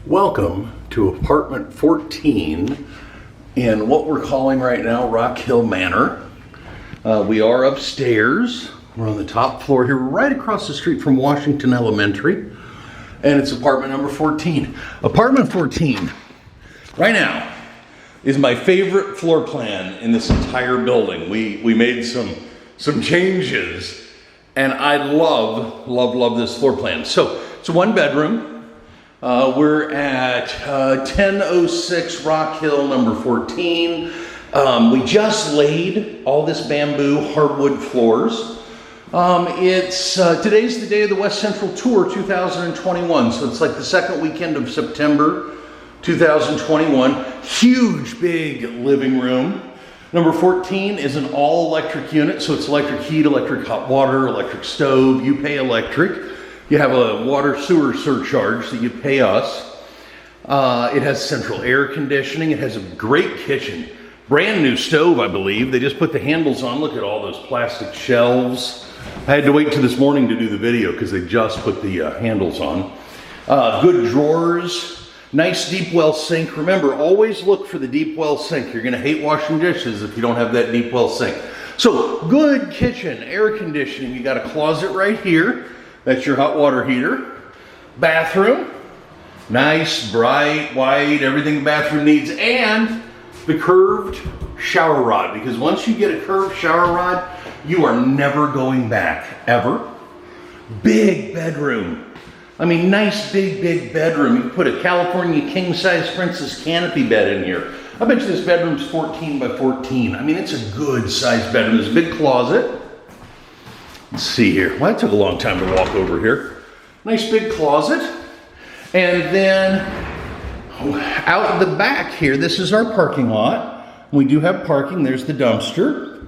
Welcome to apartment 14 in what we're calling right now Rockhill Manor. We are upstairs. We're on the top floor here. We're right across the street from Washington Elementary, and it's apartment number 14. Apartment 14 right now is my favorite floor plan in this entire building. We made some changes, and I love this floor plan. So it's a one bedroom. We're at 1006 Rockhill number 14. We just laid all this bamboo hardwood floors. Today's the day of the West Central Tour 2021, so it's like the second weekend of September 2021. Huge, big living room. Number 14 is an all-electric unit, so it's electric heat, electric hot water, electric stove. You pay electric. You have a water sewer surcharge that you pay us. It has central air conditioning. It has a great kitchen. Brand new stove, I believe. They just put the handles on. Look at all those plastic shelves. I had to wait till this morning to do the video because they just put the handles on. Good drawers. Nice deep well sink. Remember, always look for the deep well sink. You're going to hate washing dishes if you don't have that deep well sink. So, good kitchen, air conditioning. You got a closet right here. That's your hot water heater. Bathroom. Nice, bright, white, everything the bathroom needs. And the curved shower rod. Because once you get a curved shower rod, you are never going back, ever. Big bedroom. I mean, nice, big bedroom. You can put a California king-size princess canopy bed in here. I bet you this bedroom's 14 by 14. I mean, it's a good-sized bedroom. There's a big closet. Let's see here. Well, that took a long time to walk over here. Nice big closet. And then out the back here, this is our parking lot. We do have parking. There's the dumpster.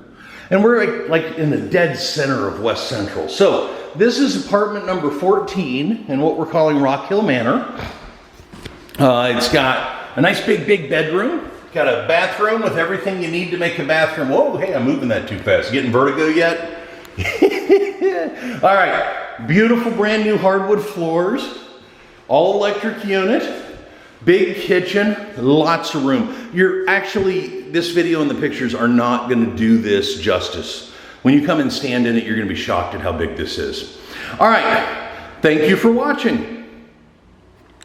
And we're like in the dead center of West Central. So this is apartment number 14 in what we're calling Rockhill Manor. It's got a nice big bedroom. Got a bathroom with everything you need to make a bathroom. Whoa, hey, I'm moving that too fast. Getting vertigo yet? All right, beautiful brand new hardwood floors, all electric unit, big kitchen, lots of room. This video and the pictures are not going to do this justice. When you come and stand in it, you're going to be shocked at how big this is. All right, thank you for watching.